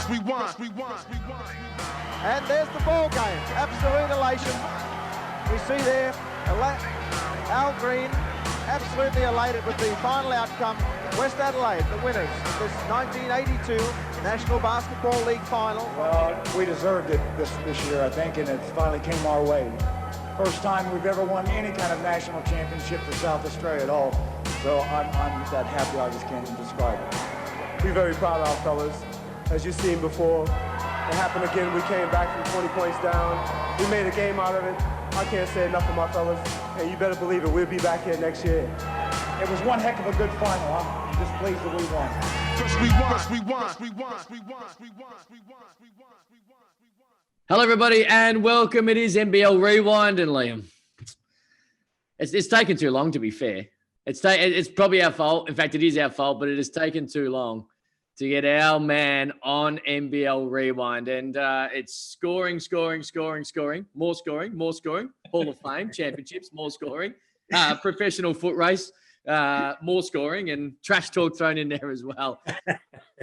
And there's the ball game. Absolute elation. We see there Al Green absolutely elated with the final outcome. West Adelaide, the winners of this 1982 National Basketball League final. Well, we deserved it this year, I think, and it finally came our way. First time we've ever won any kind of national championship for South Australia at all. So I'm that happy I just can't even describe it. We're very proud of our fellas. As you've seen before, it happened again. We came back from 20 points down. We made a game out of it. I can't say enough for my fellas. And you better believe it, we'll be back here next year. It was one heck of a good final. I'm just pleased that we won. Hello, everybody, and welcome. It is NBL Rewind, and Liam, it's taken too long, to be fair. It's probably our fault. In fact, it is our fault, but it has taken too long to get our man on NBL Rewind. And it's scoring, more scoring, Hall of Fame, championships, more scoring, professional foot race, more scoring, and trash talk thrown in there as well.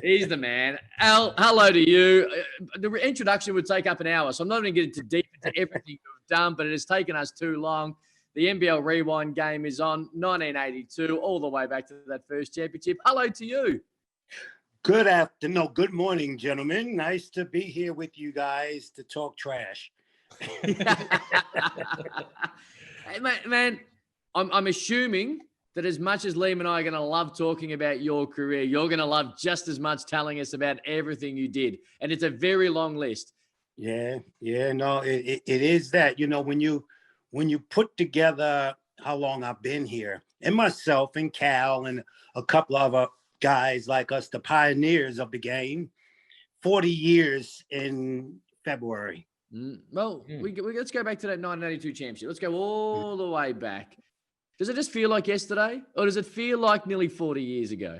He's the man. Al, hello to you. The introduction would take up an hour, so I'm not going to get into deep into everything you've done, but it has taken us too long. The NBL Rewind game is on 1982, all the way back to that first championship. Hello to you. Good afternoon. Good morning, gentlemen. Nice to be here with you guys to talk trash. Hey, man, I'm assuming that as much as Liam and I are going to love talking about your career, you're going to love just as much telling us about everything you did. And it's a very long list. Yeah, no, it is that. You know, when you put together how long I've been here, and myself and Cal and a couple of other guys like us, the pioneers of the game, 40 years in February. Let's go back to that 1982 championship. Let's go all the way back. Does it just feel like yesterday, or does it feel like nearly 40 years ago?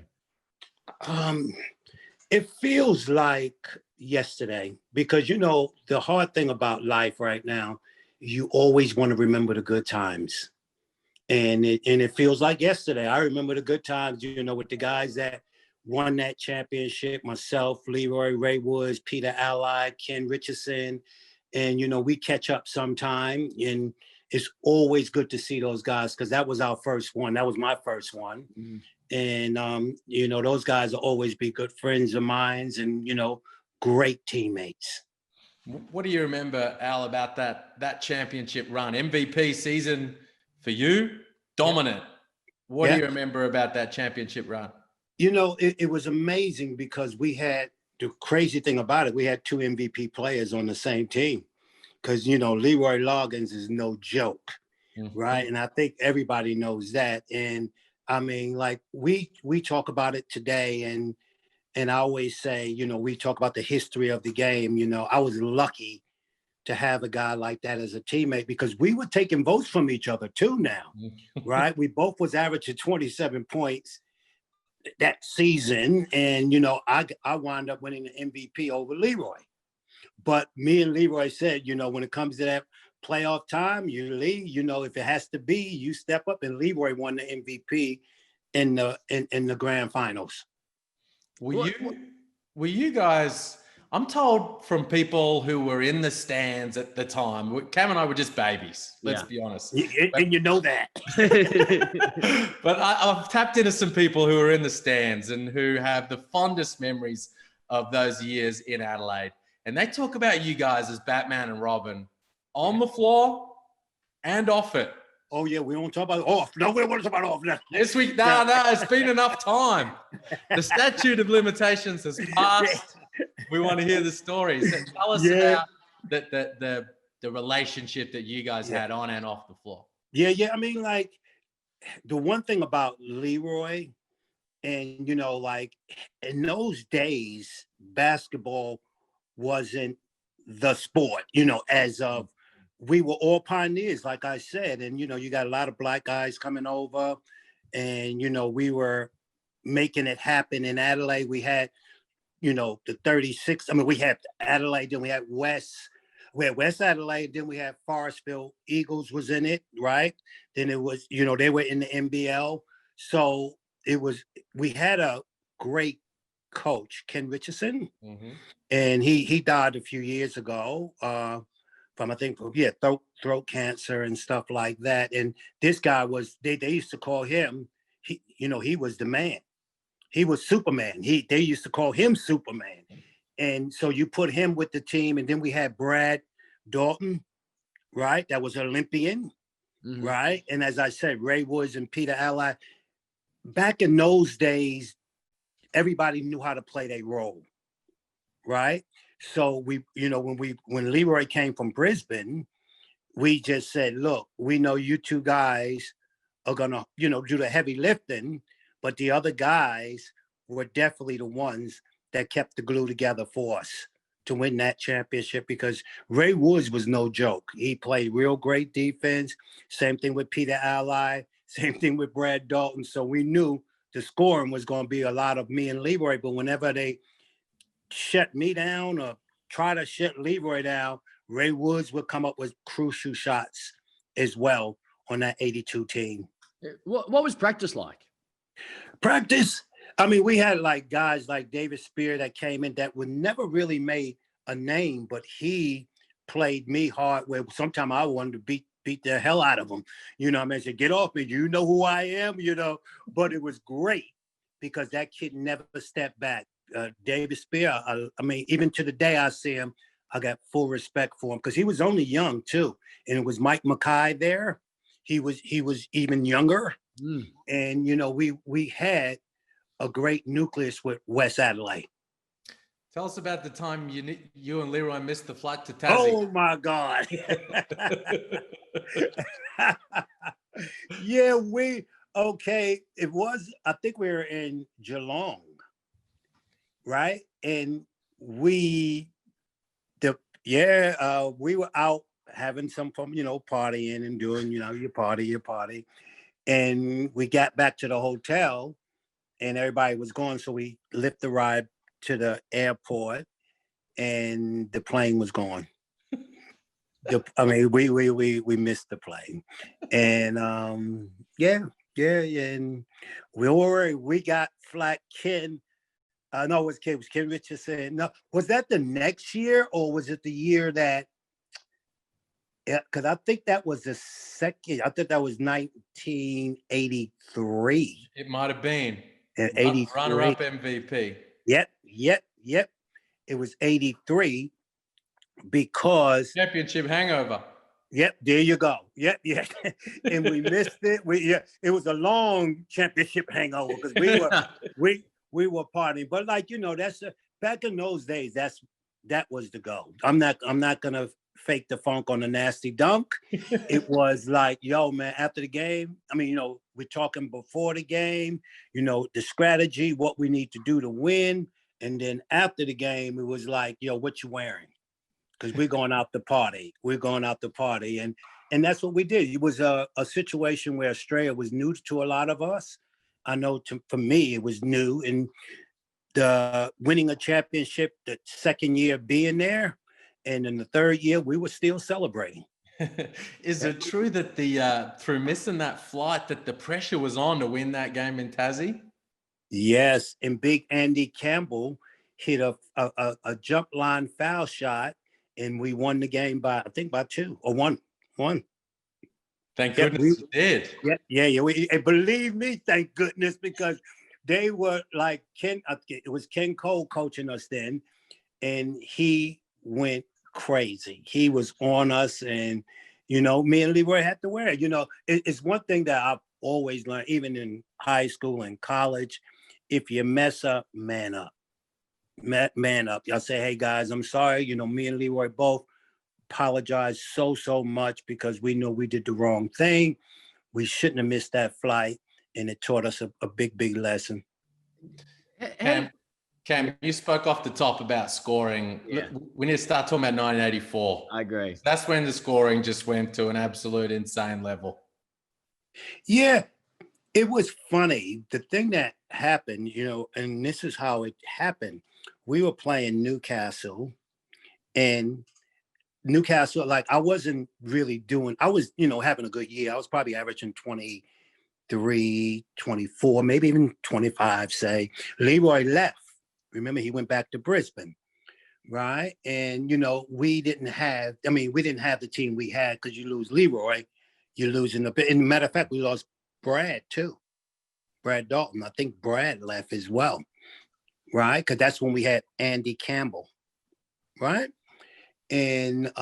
It feels like yesterday because, you know, the hard thing about life right now, you always want to remember the good times. And it feels like yesterday. I remember the good times, you know, with the guys that won that championship, myself, Leroy Ray Woods, Peter Allied, Ken Richardson. And, you know, we catch up sometime. And it's always good to see those guys because that was our first one. That was my first one. Mm-hmm. And, you know, those guys will always be good friends of mine and, you know, great teammates. What do you remember, Al, about that championship run? MVP season for you, dominant. Yeah. What do you remember about that championship run? You know, it was amazing because we had, the crazy thing about it, we had two MVP players on the same team. Because, you know, Leroy Loggins is no joke, right? And I think everybody knows that. And I mean, like we talk about it today, and I always say, you know, we talk about the history of the game. You know, I was lucky to have a guy like that as a teammate because we were taking votes from each other too now, right? We both was averaging 27 points that season. And, you know, I wound up winning the MVP over Leroy. But me and Leroy said, you know, when it comes to that playoff time, you leave, you know, if it has to be, you step up, and Leroy won the MVP in the grand finals. Were you guys, I'm told from people who were in the stands at the time, Cam and I were just babies, let's be honest. And you know that. But I've tapped into some people who are in the stands and who have the fondest memories of those years in Adelaide. And they talk about you guys as Batman and Robin on the floor and off it. Oh, yeah, we don't talk about off. No, we don't want to talk about off. No, it's been enough time. The statute of limitations has passed. We want to hear the stories. And tell us about the relationship that you guys had on and off the floor. Yeah. I mean, like, the one thing about Leroy, and, you know, like, in those days, basketball wasn't the sport, you know, as of we were all pioneers, like I said, and, you know, you got a lot of black guys coming over and, you know, we were making it happen in Adelaide. We had, you know, the 36, I mean, we had Adelaide, then we had West Adelaide, then we had Forestville Eagles was in it, right? Then it was, you know, they were in the NBL. So we had a great coach, Ken Richardson. Mm-hmm. And he died a few years ago from, I think, throat cancer and stuff like that. And this guy was, they used to call him, he was the man. He was Superman. They used to call him Superman. And so you put him with the team. And then we had Brad Dalton, right? That was an Olympian, right? And as I said, Ray Woods and Peter Allied. Back in those days, everybody knew how to play their role, right? So when Leroy came from Brisbane, we just said, look, we know you two guys are gonna, do the heavy lifting, but the other guys were definitely the ones that kept the glue together for us to win that championship, because Ray Woods was no joke. He played real great defense. Same thing with Peter Allied, same thing with Brad Dalton. So we knew the scoring was going to be a lot of me and Leroy, but whenever they shut me down or try to shut Leroy down, Ray Woods would come up with crucial shots as well on that 82 team. What was practice like? Practice, I mean, we had like guys like David Spear that came in that would never really made a name, but he played me hard where sometimes I wanted to beat the hell out of him. I mean, I said, get off me. You know who I am, but it was great because that kid never stepped back. David Spear, I mean, even to the day I see him, I got full respect for him because he was only young too. And it was Mike Mackay there. He was even younger. And, we had a great nucleus with West Adelaide. Tell us about the time you and Leroy missed the flight to Tassie. Oh my God. Yeah, it was, I think we were in Geelong, right? And we were out having some fun, partying and doing, your party. And we got back to the hotel and everybody was gone. So we lifted the ride to the airport and the plane was gone. We missed the plane. And and we got flat Ken. No, it was Ken Richardson. No, was that the next year or was it the year that? Yeah, because I think that was the second. I think that was 1983. It might have been. 83. Runner-up MVP. Yep. It was 83 because championship hangover. Yep, there you go. Yep. And we missed it. It was a long championship hangover because we were partying. But that's back in those days. That was the goal. I'm not gonna fake the funk on the nasty dunk. It was like, yo, man, after the game, I mean, we're talking before the game, the strategy, what we need to do to win. And then after the game, it was like, yo, what you wearing? Because we're going out to party. And that's what we did. It was a situation where Australia was new to a lot of us. I know for me, it was new. And the winning a championship, the second year being there, and in the third year, we were still celebrating. Is it true that through missing that flight, that the pressure was on to win that game in Tassie? Yes, and Big Andy Campbell hit a jump line foul shot, and we won the game by 2 or 1. Thank goodness you did. Yeah. And believe me, thank goodness, because they were like it was Ken Cole coaching us then, and he went crazy. He was on us, and me and Leroy had to wear it. It's one thing that I've always learned, even in high school and college. If you mess up, man up. Man up. Y'all say, hey guys, I'm sorry. Me and Leroy both apologize so much because we know we did the wrong thing. We shouldn't have missed that flight, and it taught us a big lesson. Cam, you spoke off the top about scoring. Yeah. We need to start talking about 1984. I agree. That's when the scoring just went to an absolute insane level. Yeah, it was funny. The thing that happened, and this is how it happened. We were playing Newcastle, and Newcastle, like I wasn't really doing, I was, having a good year. I was probably averaging 23, 24, maybe even 25, say. Leroy left. Remember, he went back to Brisbane, right? And, you know, we didn't have the team we had, because you lose Leroy, you're losing a bit. And matter of fact, we lost Brad too. Brad Dalton. I think Brad left as well, right? Because that's when we had Andy Campbell, right? And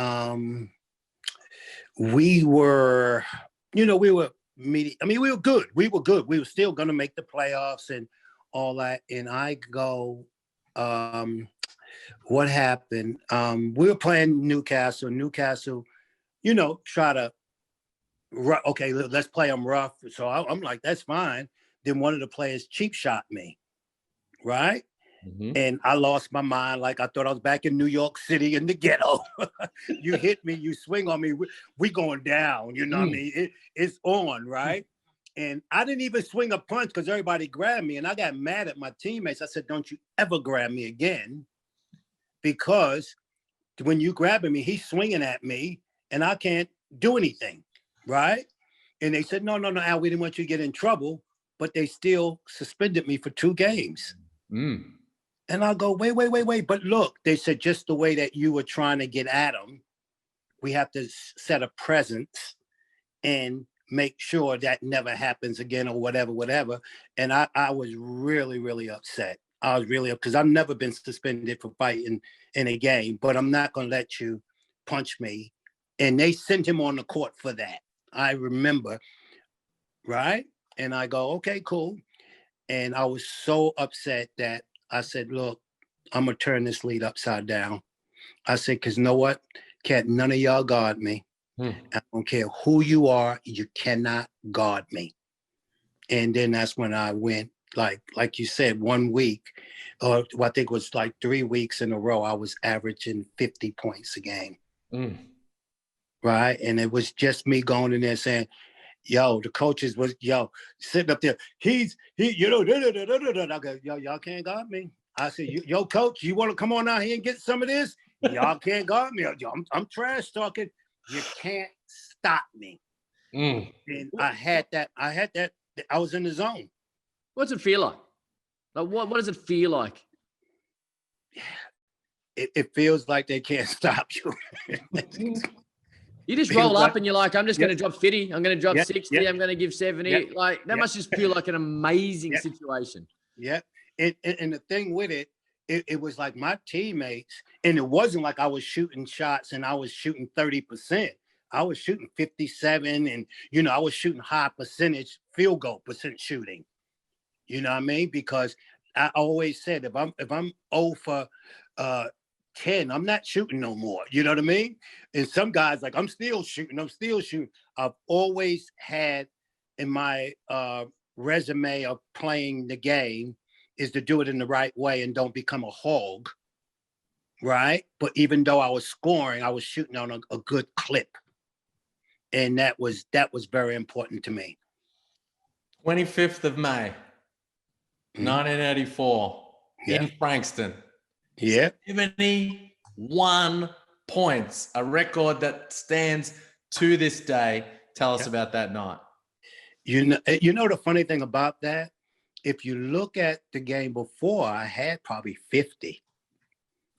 we were, we were we were good. We were good. We were still going to make the playoffs and all that. And I go, what happened? We were playing Newcastle. Newcastle, try to, okay, let's play them rough. So I'm like, that's fine. Then one of the players cheap shot me, right? Mm-hmm. And I lost my mind. Like, I thought I was back in New York City in the ghetto. You hit me, you swing on me, we going down. You know what I mean? It's on, right? And I didn't even swing a punch because everybody grabbed me. And I got mad at my teammates. I said, don't you ever grab me again. Because when you grabbing me, he's swinging at me and I can't do anything, right? And they said, no, Al, we didn't want you to get in trouble. But they still suspended me for 2 games. And I'll go, wait. But look, they said, just the way that you were trying to get at them, we have to set a presence and make sure that never happens again or whatever. And I was really, really upset. I was really upset because I've never been suspended for fighting in a game, but I'm not going to let you punch me. And they sent him on the court for that. I remember, right? And I go, okay, cool. And I was so upset that I said, look, I'm going to turn this lead upside down. I said, because you know what? Can't none of y'all guard me. I don't care who you are. You cannot guard me. And then that's when I went, like you said, 1 week, or I think it was like 3 weeks in a row, I was averaging 50 points a game. Right? And it was just me going in there saying, the coaches was, sitting up there. I go, y'all can't guard me. I said, coach, you want to come on out here and get some of this? Y'all can't guard me. I'm trash talking. You can't stop me. And I had that. I was in the zone. What's it feel like? What does it feel like? It feels like they can't stop you. You just roll up and you're like, I'm just going to drop 50. I'm going to drop 60. I'm going to give 70. Like, that must just feel like an amazing situation. Yeah. And the thing with it was like my teammates, and it wasn't like I was shooting shots and I was shooting 30%. I was shooting 57 and, I was shooting high percentage field goal percent shooting. You know what I mean? Because I always said, if I'm 0 for 10, I'm not shooting no more. You know what I mean? And some guys like, I'm still shooting. I've always had in my resume of playing the game is to do it in the right way and don't become a hog, right? But even though I was scoring, I was shooting on a good clip. And that was very important to me. 25th of May, 1984, in Frankston. Yeah. 71 points, a record that stands to this day. Tell us about that night. You know the funny thing about that? If you look at the game before, I had probably 50.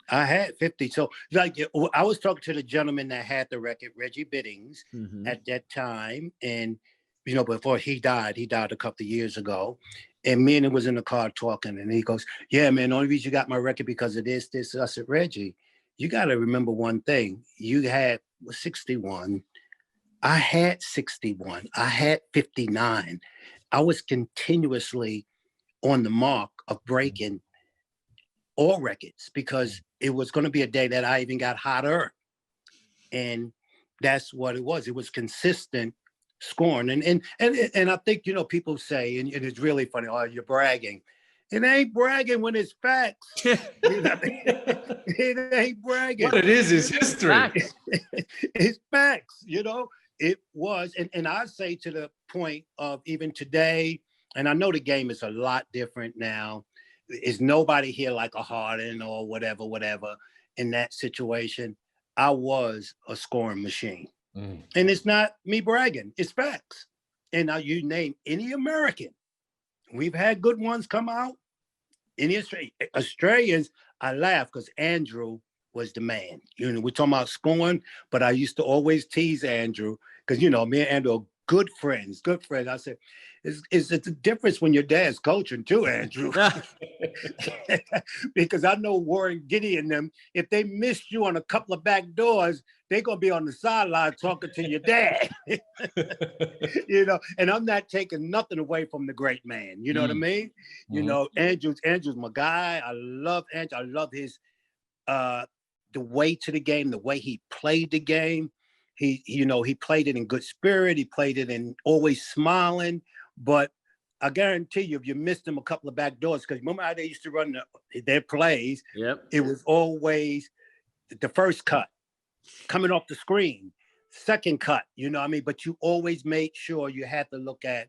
I had 50. So, like, I was talking to the gentleman that had the record, Reggie Biddings, at that time. And, before he died a couple of years ago. And me and him was in the car talking. And he goes, yeah, man, the only reason you got my record because of this. I said, Reggie, you got to remember one thing. You had 61. I had 61. I had 59. I was continuously on the mark of breaking all records because it was going to be a day that I even got hotter. And that's what it was. It was consistent scoring. And I think, people say, and it's really funny, oh, you're bragging. It ain't bragging when it's facts. It ain't bragging. What it is history. It's facts, It was. And I say to the point of even today, and I know the game is a lot different now. Is nobody here like a Harden or whatever. In that situation, I was a scoring machine. And it's not me bragging, it's facts. And now you name any American. We've had good ones come out. in the Australians, I laugh because Andrew was the man. You know, we're talking about scoring, but I used to always tease Andrew because, you know, me and Andrew are good friends. I said, it's a difference when your dad's coaching too, Andrew. Because I know Warren Giddy and them, if they missed you on a couple of back doors, they're going to be on the sideline talking to your dad. You know, and I'm not taking nothing away from the great man. You know what I mean? You know, Andrew's my guy. I love Andrew. I love his the way to the game, the way he played the game. He played it in good spirit. He played it in always smiling. But I guarantee you, if you missed him a couple of back doors, because remember how they used to run their plays? Yep. It was always the first cut coming off the screen, second cut, you know what I mean? But you always made sure you had to look at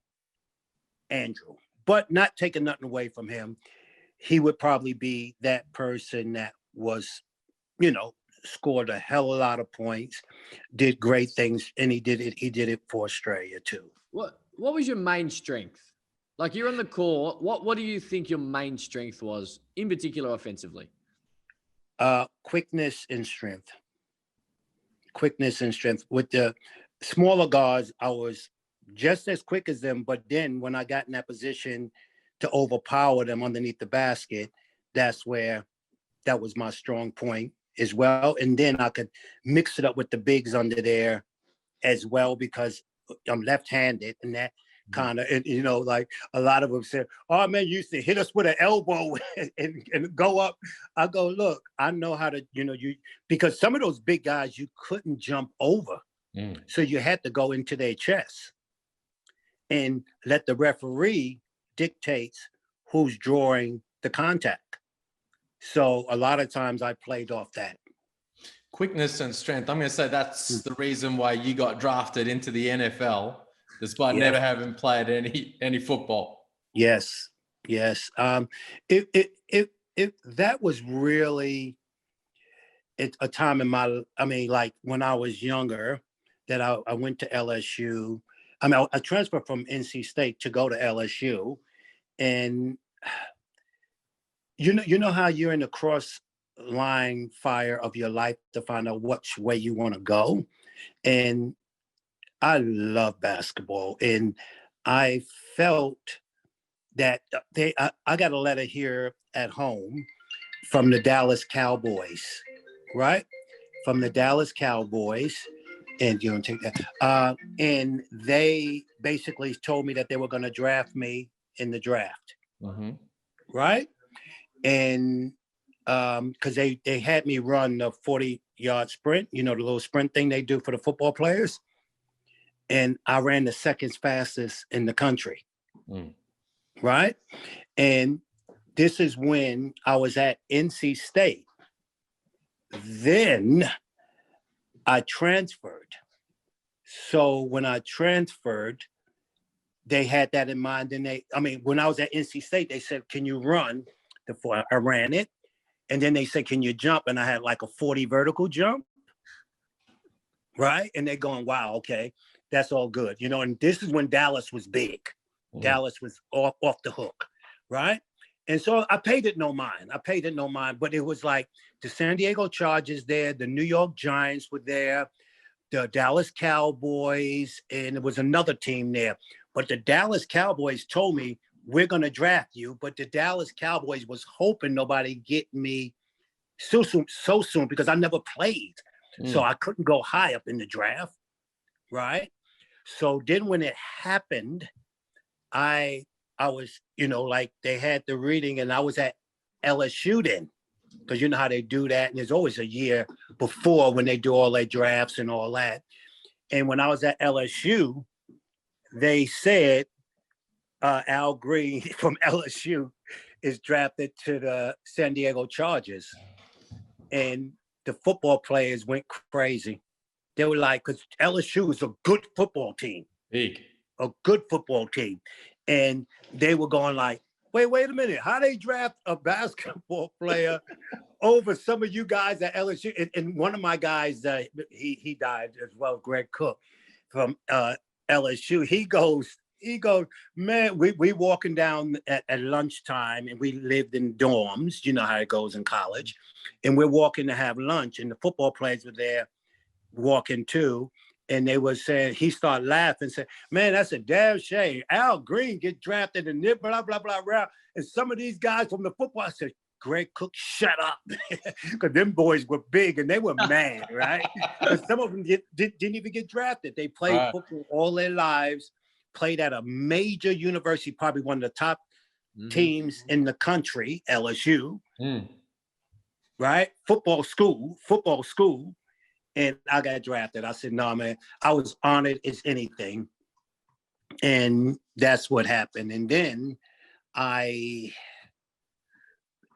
Andrew, but not taking nothing away from him. He would probably be that person that was, you know, scored a hell of a lot of points, did great things, and he did it for Australia too. What was your main strength? Like, you're on the court. What do you think your main strength was, in particular offensively? Quickness and strength. With the smaller guards, I was just as quick as them, but then when I got in that position to overpower them underneath the basket, that was my strong point as well. And then I could mix it up with the bigs under there as well, because I'm left-handed, and that kind of, and you know, like a lot of them said, oh man, you used to hit us with an elbow and go up. I go, look, I know how to, you know, because some of those big guys you couldn't jump over. So you had to go into their chest and let the referee dictate who's drawing the contact. So a lot of times I played off that. Quickness and strength. I'm going to say that's the reason why you got drafted into the NFL, despite never having played any football. Yes. That was really a time in like when I was younger, that I went to LSU. I transferred from NC State to go to LSU, and you know how you're in the cross line fire of your life to find out which way you want to go. And I love basketball, and I felt that I got a letter here at home from the Dallas Cowboys, right? From the Dallas Cowboys, and you don't take that. And they basically told me that they were going to draft me in the draft, right? And because they had me run the 40-yard sprint, you know, the little sprint thing they do for the football players. And I ran the second fastest in the country, right? And this is when I was at NC State. Then I transferred. So when I transferred, they had that in mind. And when I was at NC State, they said, can you run? I ran it. And then they said, can you jump? And I had like a 40 vertical jump, right? And they're going, wow, okay, that's all good. You know, and this is when Dallas was big. Dallas was off the hook, right? And so I paid it no mind. But it was like the San Diego Chargers there, the New York Giants were there, the Dallas Cowboys, and there was another team there. But the Dallas Cowboys told me, we're going to draft you. But the Dallas Cowboys was hoping nobody get me so soon because I never played. So I couldn't go high up in the draft, right? So then when it happened, I was, you know, like they had the reading, and I was at LSU then, because you know how they do that. And there's always a year before when they do all their drafts and all that. And when I was at LSU, they said Al Green from LSU is drafted to the San Diego Chargers. And the football players went crazy. They were like, because LSU is a good football team. A good football team. And they were going like, wait a minute. How they draft a basketball player over some of you guys at LSU? And one of my guys, he died as well, Greg Cook from LSU. He goes, he goes, man, we walking down at lunchtime, and we lived in dorms. You know how it goes in college. And we're walking to have lunch, and the football players were there walking too. And they were saying, he started laughing and said, man, that's a damn shame. Al Green get drafted and blah, blah, blah, blah. And some of these guys from the football, I said, Greg Cook, shut up. Because them boys were big and they were mad, right? Because some of them didn't even get drafted. They played football all their lives, played at a major university, probably one of the top teams in the country, LSU, right? Football school. And I got drafted. I said, no, man, I was honored as anything. And that's what happened. And then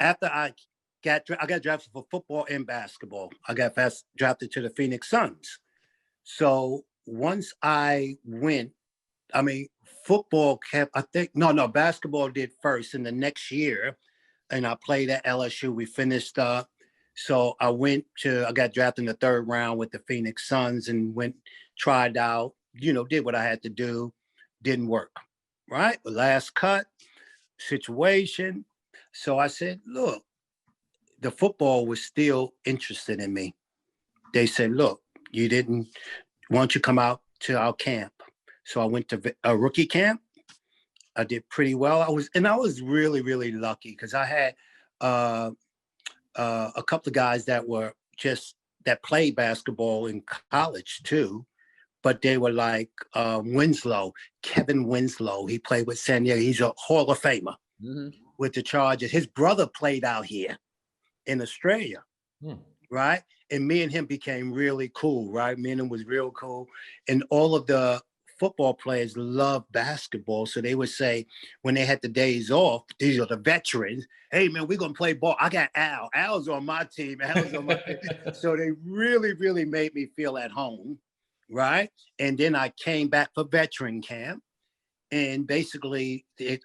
after I got drafted for football and basketball. I got drafted to the Phoenix Suns. So once I went, football kept, basketball did first in the next year. And I played at LSU. We finished up. So I got drafted in the third round with the Phoenix Suns and tried out, did what I had to do. Didn't work, right? The last cut situation. So I said, look, the football was still interested in me. They said, look, why don't you come out to our camp? So I went to a rookie camp. I did pretty well. I was really, really lucky because I had a couple of guys that played basketball in college too, but they were like Kevin Winslow. He played with San Diego. He's a Hall of Famer with the Chargers. His brother played out here in Australia, right? And me and him became really cool, right? Me and him was real cool. And all of the football players love basketball. So they would say when they had the days off, these are the veterans, hey man, we're gonna play ball. I got Al. Al's on my team. So they really, really made me feel at home, right? And then I came back for veteran camp. And basically the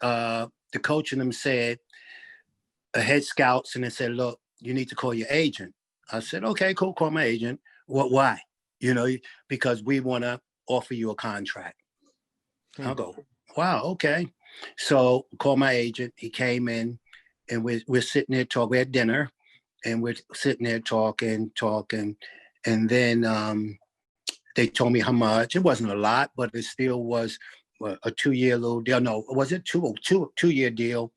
coach and them said, head scouts, and they said, look, you need to call your agent. I said, okay, cool, call my agent. Why? Because we wanna offer you a contract. I'll go, wow, okay. So call my agent. He came in and we're sitting there talking. We had dinner and we're sitting there talking. And then they told me how much. It wasn't a lot, but it still was a 2-year little deal. No, was it two-year deal?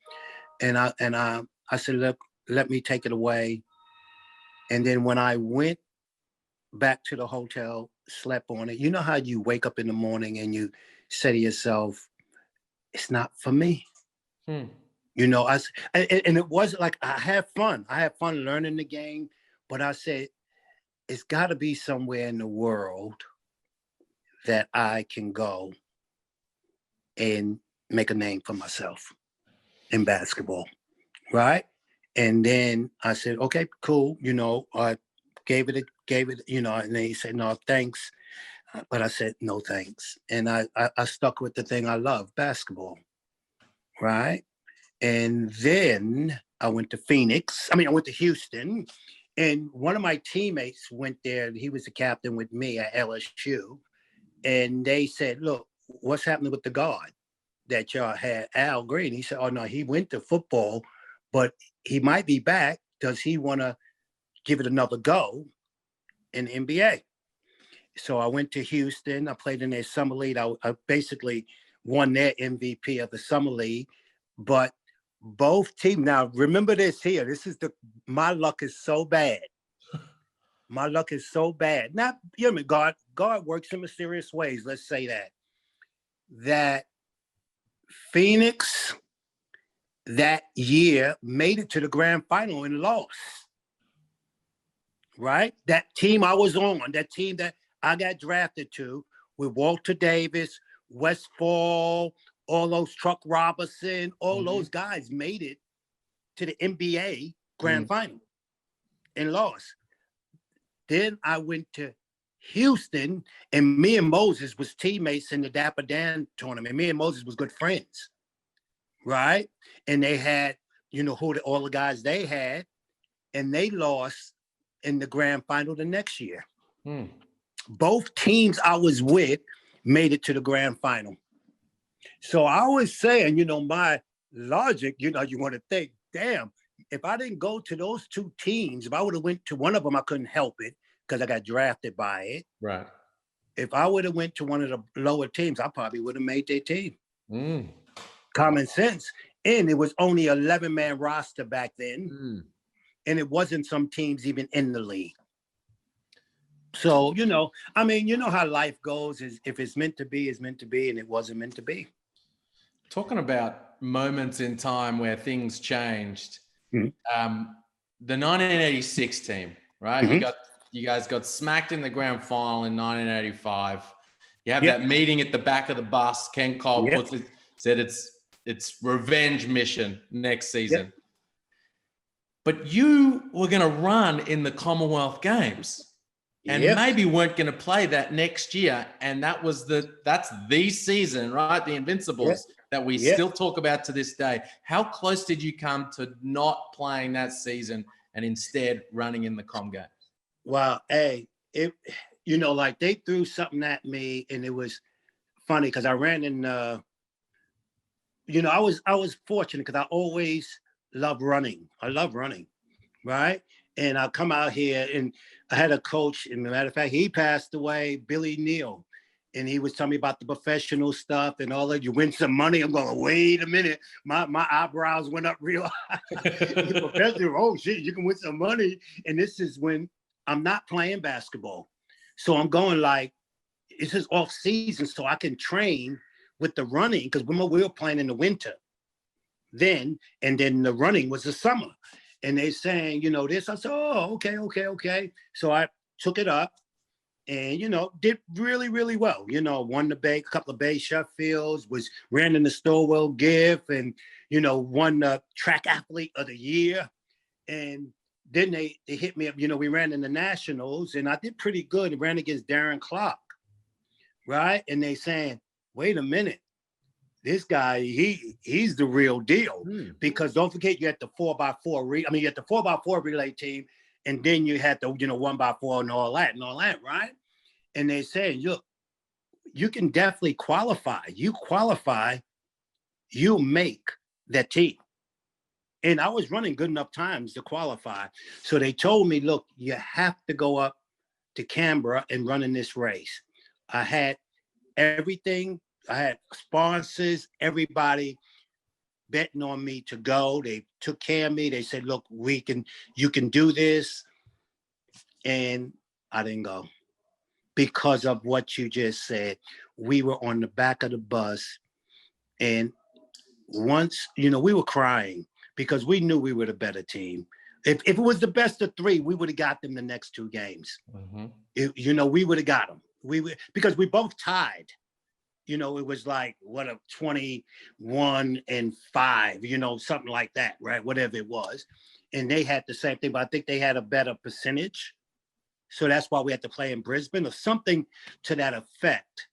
And I said, look, let me take it away. And then when I went back to the hotel, slept on it. You know how you wake up in the morning and you say to yourself, it's not for me. And it wasn't like I had fun. I had fun learning the game, but I said, it's got to be somewhere in the world that I can go and make a name for myself in basketball, right? And then I said, okay, cool. I gave it, and they said, no, thanks. But I said, no, thanks. And I stuck with the thing I love, basketball, right? And then I went to Houston, and one of my teammates went there. He was the captain with me at LSU. And they said, look, what's happening with the guard that y'all had, Al Green? He said, oh, no, he went to football, but he might be back. Does he want to give it another go in the NBA? So I went to Houston. I played in their summer league. I basically won their MVP of the summer league. But both teams, now remember this here. My luck is so bad. My luck is so bad. Not, God works in mysterious ways. Let's say that Phoenix that year made it to the grand final and lost. Right? That team I was on, that team that I got drafted to with Walter Davis, Westfall, all those Truck Robinson, all those guys made it to the NBA grand final and lost. Then I went to Houston, and me and Moses was teammates in the Dapper Dan tournament. Me and Moses was good friends, right? And they had, all the guys they had, and they lost in the grand final the next year. Both teams I was with made it to the grand final. So I was saying, my logic, you want to think, damn, if I didn't go to those two teams, if I would have went to one of them, I couldn't help it because I got drafted by it. Right. If I would have went to one of the lower teams, I probably would have made their team. Mm. Common sense. And it was only 11-man roster back then. And it wasn't some teams even in the league. So, how life goes is if it's meant to be, it's meant to be, and it wasn't meant to be. Talking about moments in time where things changed, the 1986 team, right? You guys got smacked in the grand final in 1985. You have that meeting at the back of the bus. Ken Cole said it's revenge mission next season. But you were going to run in the Commonwealth Games and maybe weren't going to play that next year. And that's the season, right? The Invincibles that we still talk about to this day. How close did you come to not playing that season and instead running in the Com Games? Well, hey, they threw something at me and it was funny because I ran in, I was fortunate because I always love running. I love running, right? And I come out here and I had a coach, and as a matter of fact, he passed away, Billy Neal, and he was telling me about the professional stuff and all that. You win some money. I'm going, wait a minute. My eyebrows went up real high. The professor, oh shit, you can win some money. And this is when I'm not playing basketball. So I'm going like, it's just off season so I can train with the running because we were playing in the winter then, and then the running was the summer. And they saying, this. I said, oh, okay. So I took it up and, did really, really well. Won a couple of Bay Sheffields, ran in the Stowell Gift and, won the track athlete of the year. And then they hit me up, we ran in the nationals and I did pretty good. I ran against Darren Clark, right? And they saying, wait a minute. This guy, he's the real deal. Because don't forget you had the 4x4, you had the 4x4 relay team, and then you had the 1x4 and all that, right? And they said, look, you can definitely qualify. You qualify, you make that team. And I was running good enough times to qualify. So they told me, look, you have to go up to Canberra and run in this race. I had everything. I had sponsors, everybody betting on me to go. They took care of me. They said, look, you can do this. And I didn't go because of what you just said. We were on the back of the bus. And once, we were crying because we knew we were the better team. If it was the best of three, we would have got them the next two games. We would have got them. Because we both tied. It was like, 21-5, something like that, right? Whatever it was. And they had the same thing, but I think they had a better percentage. So that's why we had to play in Brisbane or something to that effect,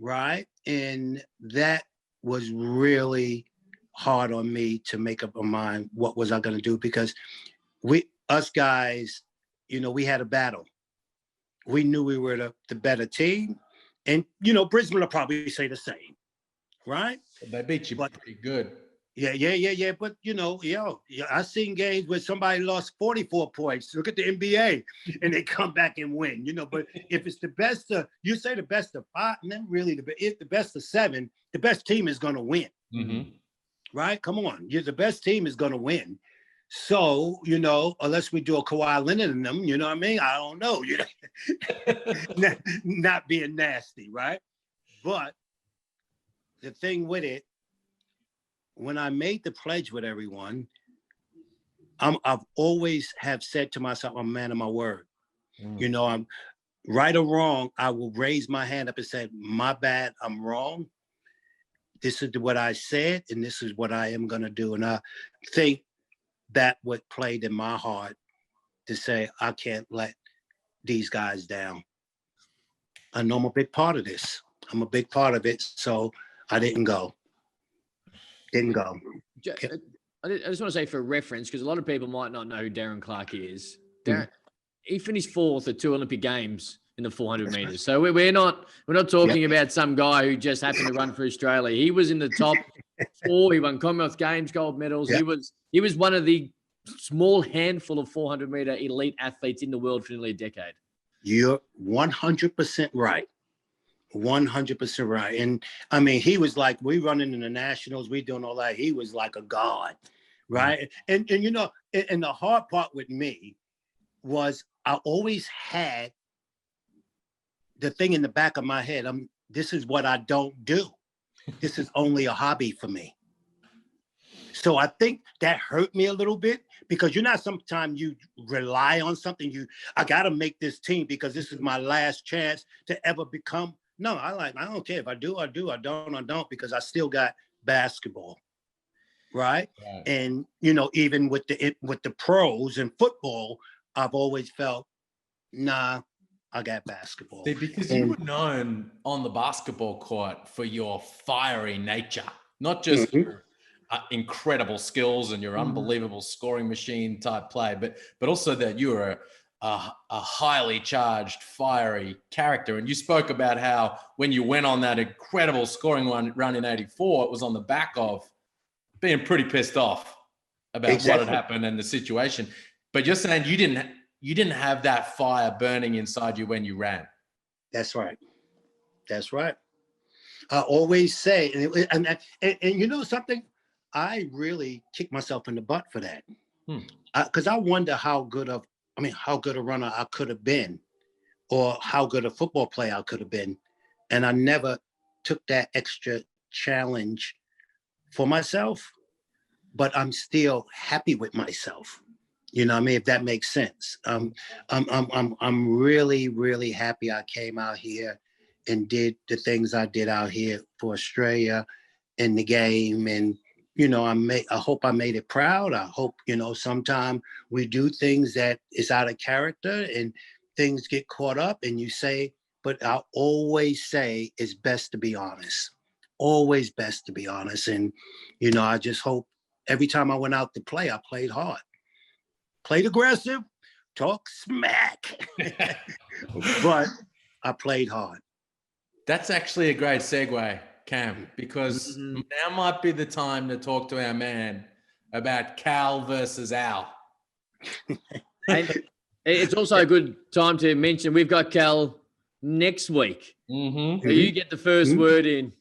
right? And that was really hard on me to make up my mind. What was I going to do? Because us guys, we had a battle. We knew we were the better team. And, Brisbane will probably say the same, right? They beat you pretty good. Yeah. But, I seen games where somebody lost 44 points. Look at the NBA and they come back and win, But if it's the best you say the best of 5, and then really if the best of 7, the best team is going to win, right? Come on. The best team is going to win. So, unless we do a Kawhi Leonard in them, you know what I mean? I don't know, not being nasty, right? But the thing with it, when I made the pledge with everyone, I've always have said to myself, I'm a man of my word. I'm right or wrong. I will raise my hand up and say, my bad, I'm wrong. This is what I said, and this is what I am going to do. And I think that what played in my heart to say, I can't let these guys down. I know I'm a big part of this. I'm a big part of it. So I didn't go. I just want to say for reference, because a lot of people might not know who Darren Clark is. He finished 4th at 2 Olympic Games in in the 400 meters. So we're not talking about some guy who just happened to run for Australia. He was in the top 4. He won Commonwealth Games gold medals. Yep. He was one of the small handful of 400 meter elite athletes in the world for nearly a decade. You're 100% right. 100% right. And I mean, he was like, we running in the nationals, we doing all that. He was like a god, right? And you know, and the hard part with me was I always had the thing in the back of my head. This is what I don't do. This is only a hobby for me. So I think that hurt me a little bit, because sometimes you rely on something. I got to make this team because this is my last chance to ever become. No, I don't care if I do, I don't, because I still got basketball. Right. And, you know, even with the pros and football, I've always felt, nah, I got basketball. See, because you were known on the basketball court for your fiery nature, not just your incredible skills and your unbelievable scoring machine type play, but also that you were a highly charged, fiery character. And you spoke about how when you went on that incredible scoring run in '84, it was on the back of being pretty pissed off about what had happened and the situation. But you're saying you didn't have that fire burning inside you when you ran. That's right. That's right. I always say, and you know something, I really kick myself in the butt for that, because I wonder how good a runner I could have been, or how good a football player I could have been, and I never took that extra challenge for myself. But I'm still happy with myself. You know what I mean? If that makes sense. I'm really, really happy I came out here and did the things I did out here for Australia in the game. And, you know, I hope I made it proud. I hope, you know, sometime we do things that is out of character and things get caught up and you say, but I always say it's best to be honest. Always best to be honest. And, you know, I just hope every time I went out to play, I played hard. Played aggressive, talk smack, but I played hard. That's actually a great segue, Cam, because now might be the time to talk to our man about Cal versus Al. And it's also a good time to mention we've got Cal next week. So you get the first word in.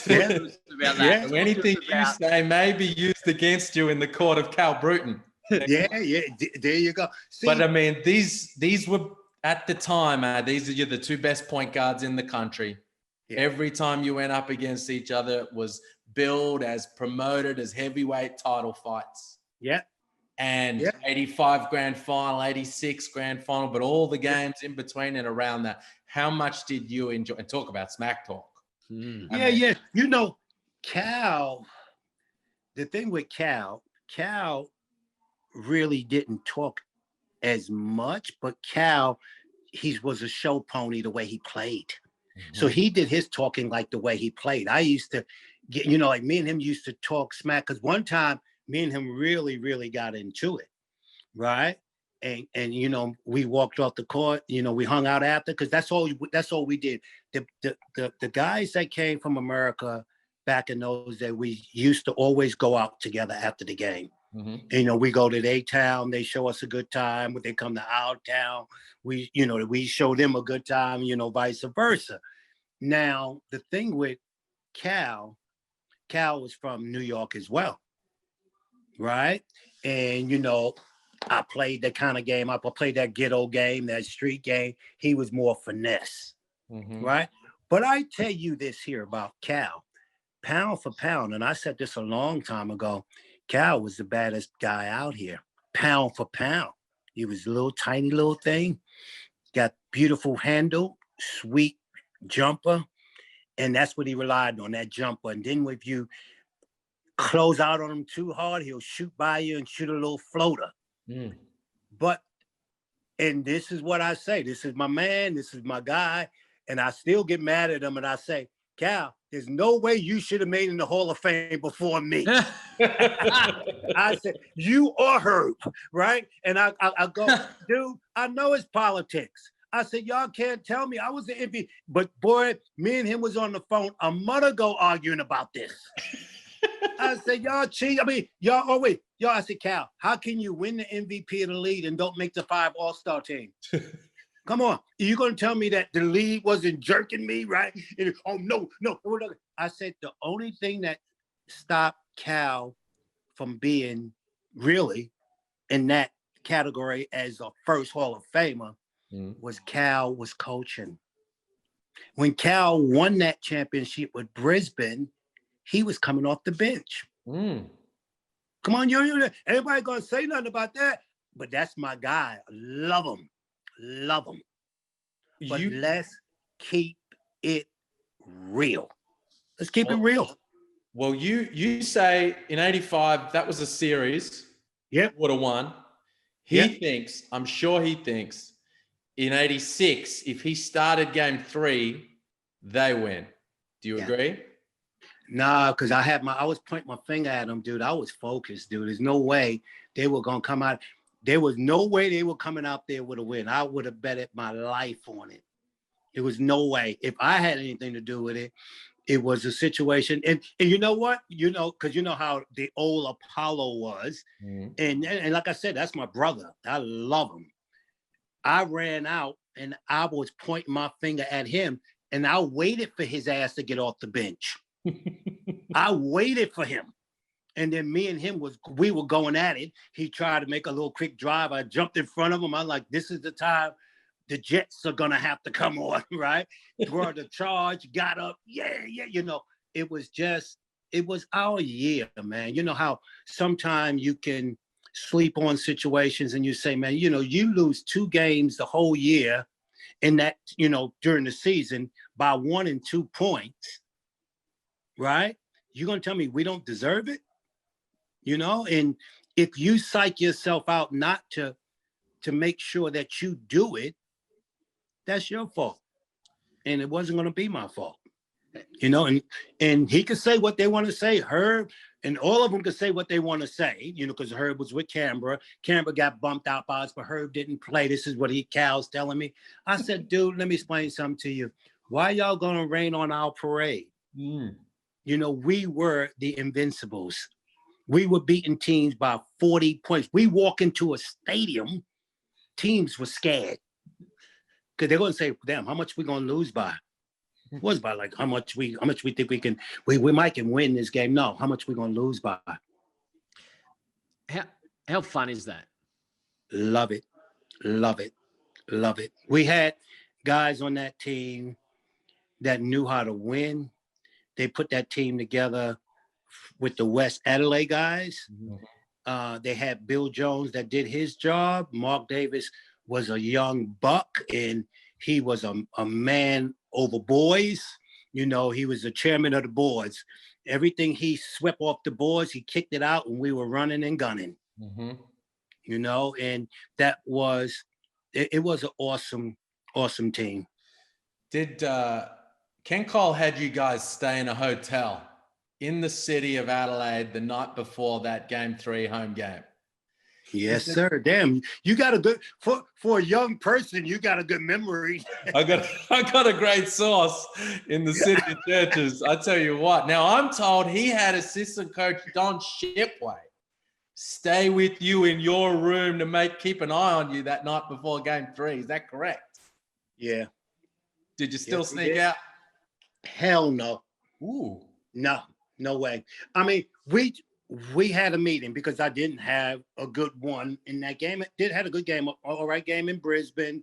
About that. Yeah, anything you say may be used against you in the court of Cal Bruton. Yeah, there you go. See, but I mean, these were at the time. These are the two best point guards in the country. Yeah. Every time you went up against each other, it was billed as promoted as heavyweight title fights. Yeah, and 85 grand final, 86 grand final, but all the games in between and around that. How much did you enjoy? And talk about smack talk. Yeah. You know, Cal. The thing with Cal really didn't talk as much, but Cal, he was a show pony the way he played. So he did his talking like the way he played. I used to get, you know, like me and him used to talk smack, because one time me and him really, really got into it, right? And you know, we walked off the court, you know, we hung out after, because that's all we did. The guys that came from America back in those days, we used to always go out together after the game. You know, we go to their town, they show us a good time. When they come to our town, we show them a good time, you know, vice versa. Now, the thing with Cal was from New York as well, right? And, you know, I played that kind of game. I played that ghetto game, that street game. He was more finesse, right? But I tell you this here about Cal, pound for pound, and I said this a long time ago, Cal was the baddest guy out here, pound for pound. He was a little tiny little thing, got beautiful handle, sweet jumper, and that's what he relied on, that jumper. And then if you close out on him too hard, he'll shoot by you and shoot a little floater. But, and this is what I say, this is my man, this is my guy, and I still get mad at him and I say, Cal, there's no way you should have made it in the Hall of Fame before me. I said, you or Herb, right? And I go, dude, I know it's politics. I said, y'all can't tell me I was the MVP. But boy, me and him was on the phone a month ago arguing about this. I said, y'all cheat. I mean, y'all, oh wait, y'all, I said, Cal, how can you win the MVP of the league and don't make the 5 All-Star team? Come on. You're going to tell me that the league wasn't jerking me, right? And, oh, no. I said, the only thing that stopped Cal from being really in that category as a first Hall of Famer was Cal was coaching. When Cal won that championship with Brisbane, he was coming off the bench. Come on, everybody going to say nothing about that, but that's my guy. Love him. But let's keep it real. Let's keep it real. Well, you say in 85, that was a series. Yep. Would have won. He thinks, I'm sure he thinks, in 86, if he started game 3, they win. Do you agree? Nah, because I was pointing my finger at him, dude. I was focused, dude. There's no way they were going to come out. There was no way they were coming out there with a win. I would have betted my life on it. There was no way. If I had anything to do with it, it was a situation. And you know what? Because you know how the old Apollo was. And like I said, that's my brother. I love him. I ran out and I was pointing my finger at him, and I waited for his ass to get off the bench. I waited for him. And then me and him we were going at it. He tried to make a little quick drive. I jumped in front of him. I'm like, this is the time the Jets are gonna have to come on, right? Brought the charge, got up. Yeah. It was our year, man. You know how sometimes you can sleep on situations and you say, man, you lose 2 games the whole year in that, during the season by 1 and 2 points, right? You're gonna tell me we don't deserve it? And if you psych yourself out not to make sure that you do it, that's your fault. And it wasn't going to be my fault. And he could say what they want to say. Herb and all of them could say what they want to say, because Herb was with Canberra. Canberra got bumped out by us, but Herb didn't play. This is what Cal's telling me. I said, dude, let me explain something to you. Why y'all going to rain on our parade? We were the Invincibles. We were beating teams by 40 points. We walk into a stadium, teams were scared. Because they're going to say, damn, how much we going to lose by? It was by like how much we think we might can win this game. No, how much we going to lose by? How fun is that? Love it. We had guys on that team that knew how to win. They put that team together with the West Adelaide guys. They had Bill Jones that did his job. Mark Davis was a young buck, and he was a man over boys. He was the chairman of the boards. Everything he swept off the boards, he kicked it out, and we were running and gunning. And that was, it was an awesome team. Did Ken Cole had you guys stay in a hotel in the city of Adelaide the night before that game 3 home game? Yes, sir. Damn, you got a good for a young person. You got a good memory. I got a great source in the city of churches. I tell you what. Now I'm told he had assistant coach Don Shipway stay with you in your room to keep an eye on you that night before game 3. Is that correct? Yeah. Did you still sneak out? Hell no. Ooh. No way. I mean, we had a meeting because I didn't have a good one in that game. I did have a good game, all right game in Brisbane.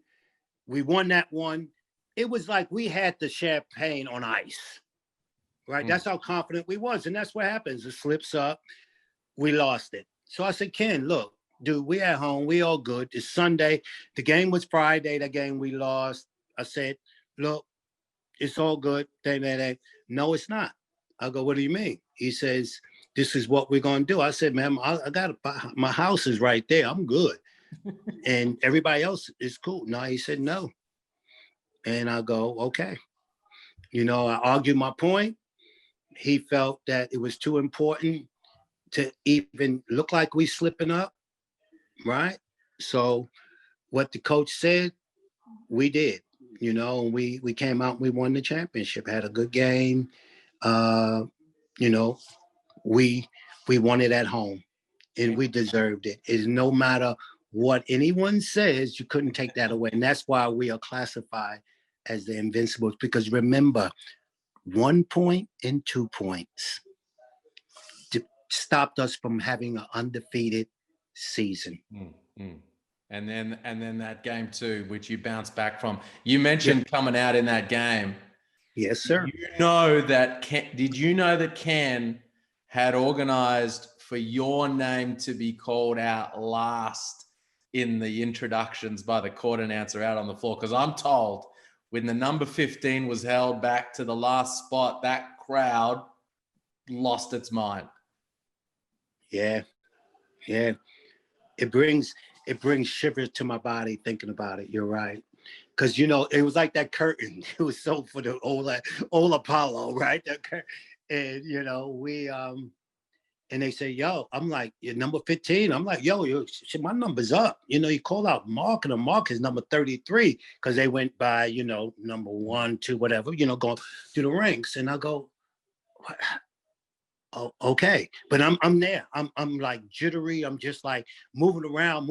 We won that one. It was like we had the champagne on ice, right? That's how confident we was. And that's what happens. It slips up. We lost it. So I said, Ken, look, dude, we at home. We all good. It's Sunday. The game was Friday. That game we lost. I said, look, it's all good. No, it's not. I go, what do you mean? He says, this is what we're going to do. I said, man, I got my house is right there. I'm good. And everybody else is cool. No, he said, no. And I go, okay. I argued my point. He felt that it was too important to even look like we slipping up. Right. So what the coach said, we did. You know, we came out and we won the championship, had a good game. You know, we won it at home and we deserved it. It's no matter what anyone says, you couldn't take that away. And that's why we are classified as the Invincibles, because remember, 1 point and 2 points stopped us from having an undefeated season. Mm-hmm. And then that game too, which you bounced back from. You mentioned coming out in that game. Yes, sir. Did you know that Ken had organized for your name to be called out last in the introductions by the court announcer out on the floor? Because I'm told when the number 15 was held back to the last spot, that crowd lost its mind. Yeah. Yeah. It brings shivers to my body thinking about it. You're right. Because, you know, it was like that curtain. It was so for the old Apollo, right? That curtain. And, you know, we, and they say, yo, I'm like, you're number 15. I'm like, yo, shit, my number's up. You know, you call out Mark, and Mark is number 33 because they went by, you know, number 1, 2, whatever, you know, going through the ranks. And I go, what? Oh, okay. But I'm there. I'm like jittery. I'm just like moving around.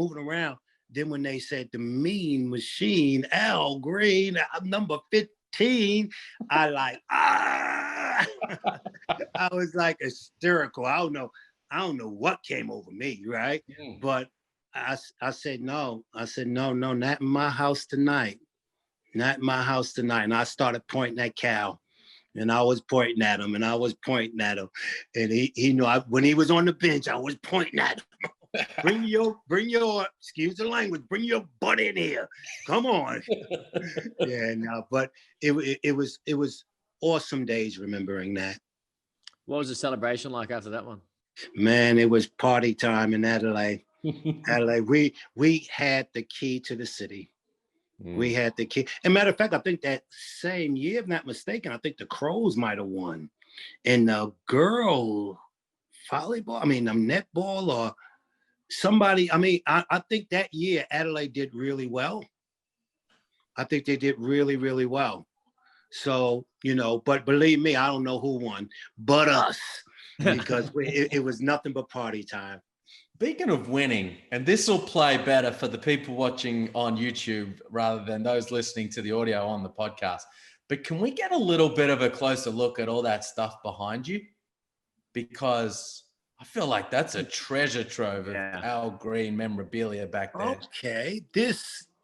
Then when they said the Mean Machine, Al Green, I'm number 15, I like, I was like hysterical. I don't know what came over me, right? Mm. But I said no. I said no, not in my house tonight. Not in my house tonight. And I started pointing at Cal. And I was pointing at him, and and he knew when he was on the bench, I was pointing at him. bring your, excuse the language, bring your butt in here. Come on. Yeah, no, but it was awesome days remembering that. What was the celebration like after that one? Man, it was party time in Adelaide. We had the key to the city. We had the key. And matter of fact, I think that same year, if not mistaken, I think the Crows might have won. And the girl volleyball, netball or somebody, I think that year Adelaide did really well. I think they did really, really well. So, you know, but believe me, I don't know who won but us, because it was nothing but party time. Speaking of winning, and this will play better for the people watching on YouTube rather than those listening to the audio on the podcast, but can we get a little bit of a closer look at all that stuff behind you? Because I feel like that's a treasure trove of Al Green memorabilia back there. Okay, I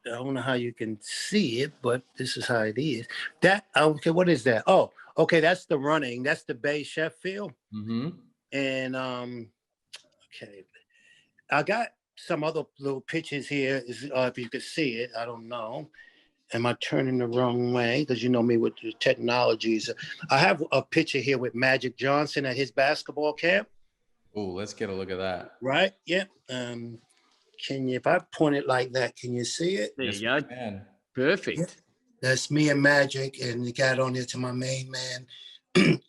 don't know how you can see it, but this is how it is. What is that? Oh, okay, that's the running. That's the Bay Sheffield. Mm-hmm. And, okay. I got some other little pictures here, if you could see it. I don't know. Am I turning the wrong way? Because you know me with the technologies. I have a picture here with Magic Johnson at his basketball camp. Oh, let's get a look at that. Right? Yeah. If I point it like that, can you see it? There you go. Man. Perfect. Yeah. That's me and Magic, and we got on there to my main man,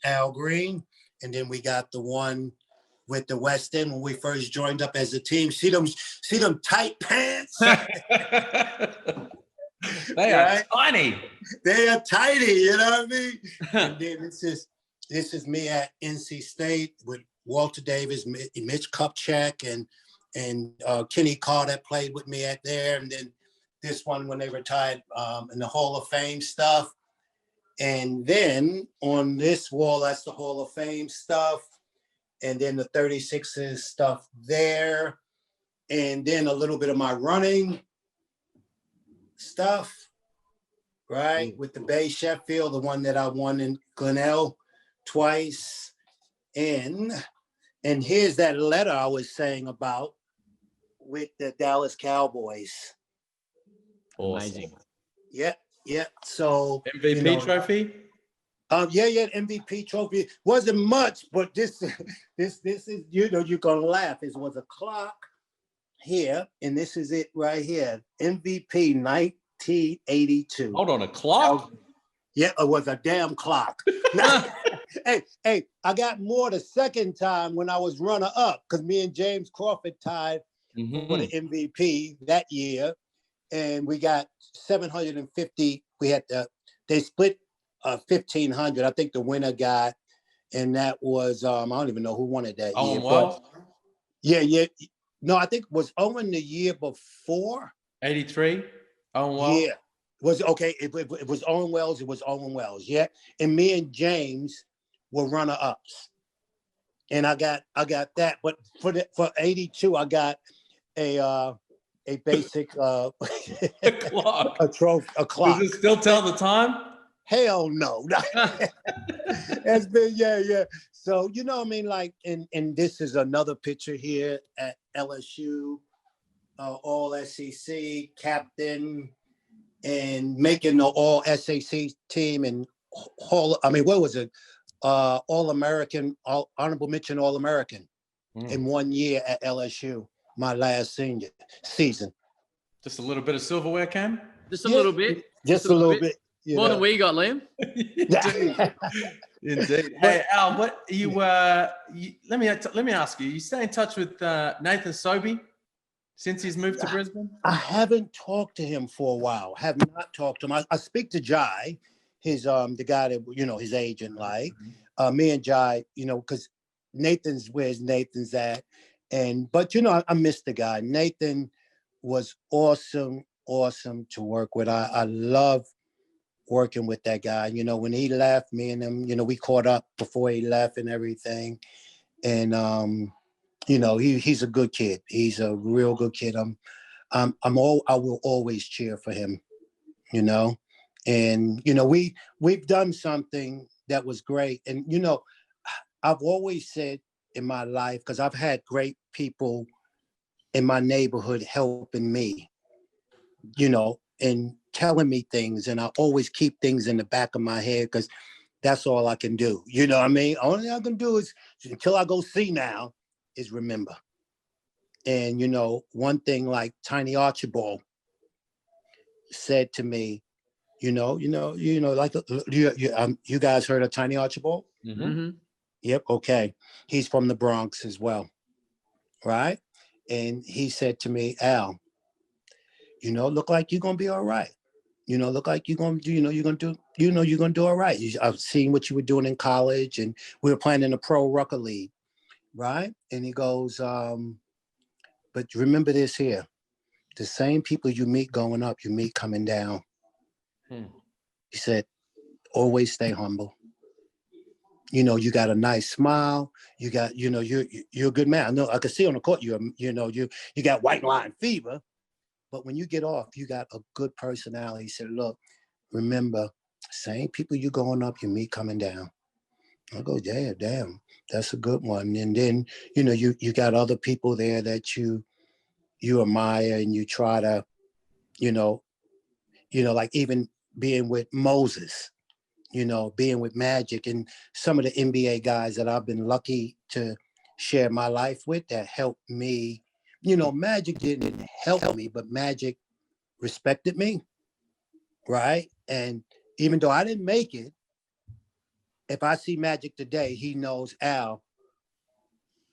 Al Green. And then we got the one with the West End when we first joined up as a team. See them tight pants? They are tiny. They are tiny, you know what I mean? And then this is me at NC State with Walter Davis, Mitch Kupchak, and Kenny Carr that played with me at there. And then this one when they retired in the Hall of Fame stuff. And then on this wall, that's the Hall of Fame stuff. And then the 36ers stuff there. And then a little bit of my running stuff, right? With the Bay Sheffield, the one that I won in Glenelg twice. And here's that letter I was saying about with the Dallas Cowboys. Awesome. Amazing. Yeah. So MVP trophy? MVP trophy. Wasn't much, but this is, you're gonna laugh. It was a clock here, and this is it right here. MVP 1982. Hold on, a clock? Yeah, it was a damn clock. Hey, I got more the second time when I was runner up, because me and James Crawford tied for the MVP that year. and we got 750. We had they split 1,500. I think the winner got, and that was I don't even know who won it that year. Wells? Yeah. No, I think it was Owen the year before. 83. Owen Wells. Yeah. Was okay. It was Owen Wells. It was Owen Wells. Yeah. And me and James were runner-ups. And I got that. But for 82, I got a basic A clock. a clock. Does it still tell the time? Hell no. It's been, yeah. So, you know what I mean? Like, and this is another picture here at LSU, all SEC captain, and making the all SEC team, and what was it? All American, honorable mention All American in 1 year at LSU, my last senior season. Just a little bit of silverware, Cam? Just a little bit. Just a little bit. More than we got, Liam. Indeed. Hey, Al, what you let me ask you. You stay in touch with Nathan Sobey since he's moved to Brisbane? I haven't talked to him for a while. Have not talked to him. I speak to Jai, his the guy that his agent. Like me and Jai, because Nathan's where's Nathan's at, but I miss the guy. Nathan was awesome to work with. I love working with that guy. When he left, me and him, we caught up before he left and everything. And he's a good kid. He's a real good kid. I will always cheer for him, And we've done something that was great. And I've always said in my life, because I've had great people in my neighborhood helping me, and telling me things, and I always keep things in the back of my head because that's all I can do. You know what I mean? Only thing I can do is, until I go see now, is remember. And one thing like Tiny Archibald said to me, like you guys heard of Tiny Archibald? Mm-hmm. Yep. Okay. He's from the Bronx as well, right? And he said to me, Al, look like you're gonna be all right. Look like you're gonna do. You're gonna do all right. I've seen what you were doing in college, and we were playing in the Pro Rucker League, right? And he goes, but remember this here: the same people you meet going up, you meet coming down. He said, always stay humble. You got a nice smile. You got, you're a good man. I know I can see on the court you got white line fever. But when you get off, you got a good personality. He said, look, remember, same people you going up, you meet coming down. I go, yeah, damn, that's a good one. And then, you got other people there that you admire, and you try to, like even being with Moses, being with Magic, and some of the NBA guys that I've been lucky to share my life with that helped me. Magic didn't help me, but Magic respected me, right? And even though I didn't make it, if I see Magic today, he knows, Al,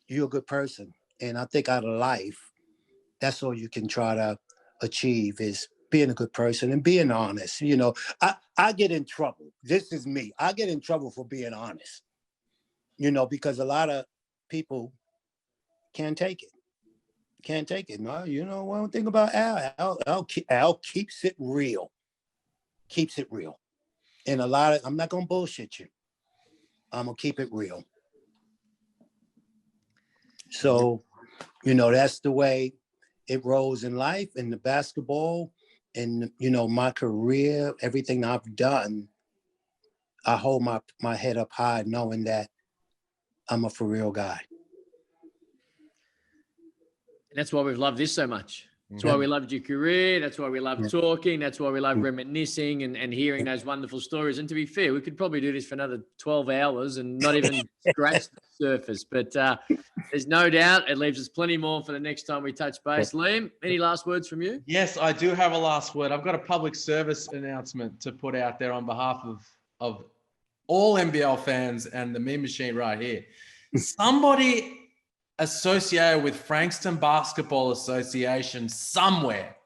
you're a good person. And I think out of life, that's all you can try to achieve is being a good person and being honest. I get in trouble. This is me. I get in trouble for being honest, because a lot of people can't take it. Can't take it. No, one thing about Al keeps it real. Keeps it real. And I'm not going to bullshit you. I'm going to keep it real. So, that's the way it rolls in life, and the basketball, and, my career, everything I've done. I hold my head up high knowing that I'm a for real guy. And that's why we've loved this so much. That's why we loved your career. That's why we love talking. That's why we love reminiscing and hearing those wonderful stories. And to be fair, we could probably do this for another 12 hours and not even scratch the surface. But there's no doubt it leaves us plenty more for the next time we touch base. Liam, any last words from you? Yes, I do have a last word. I've got a public service announcement to put out there on behalf of all NBL fans and the meme machine right here. Somebody associated with Frankston Basketball Association somewhere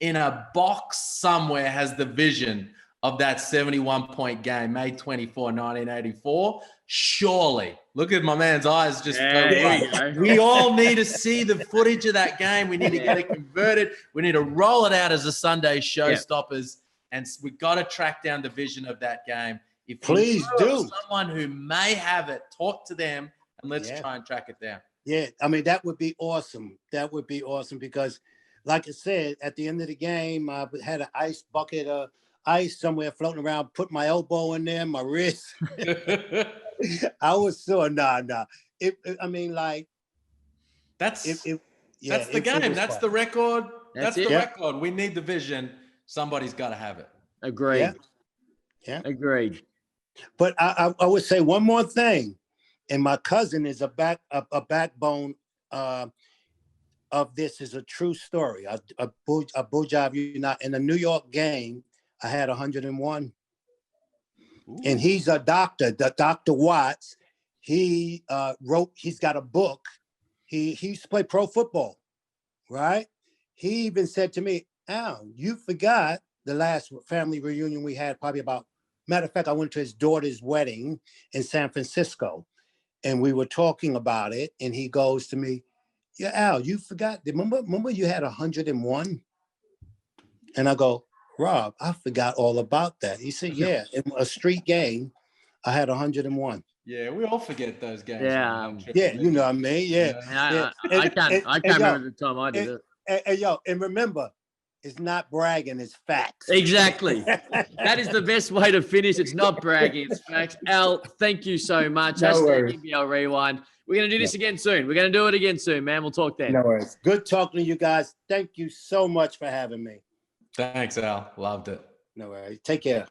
in a box somewhere has the vision of that 71-point game, May 24, 1984. Surely, look at my man's eyes just go bright. We all need to see the footage of that game. We need to get it converted. We need to roll it out as a Sunday showstoppers. And we got to track down the vision of that game. If Please you know do. of someone who may have it, talk to them and let's try and track it down. Yeah, I mean, that would be awesome. That would be awesome because, like I said, at the end of the game, I had an ice bucket of ice somewhere floating around, put my elbow in there, my wrist. I was so, nah. I mean, like, that's the game. That's the record. That's the it. record. We need the vision. Somebody's got to have it. Agreed. Yeah. Agreed. But I would say one more thing. And my cousin is a backbone of this is a true story. Abu Dhabi, not in the New York game, I had 101. Ooh. And he's a doctor, Dr. Watts. He's got a book. He used to play pro football, right? He even said to me, Al, you forgot the last family reunion we had, matter of fact, I went to his daughter's wedding in San Francisco. And we were talking about it, and he goes to me, yeah, Al, you forgot. Remember you had 101? And I go, Rob, I forgot all about that. He said, yeah, in a street game, I had 101. Yeah, we all forget those games. Yeah, you know what I mean? Yeah. I can't remember the time I did it. And remember, it's not bragging, it's facts. Exactly. That is the best way to finish. It's not bragging, it's facts. Al, thank you so much. No worries. NBL Rewind. We're going to do this again soon. We're going to do it again soon, man. We'll talk then. No worries. Good talking to you guys. Thank you so much for having me. Thanks, Al. Loved it. No worries. Take care.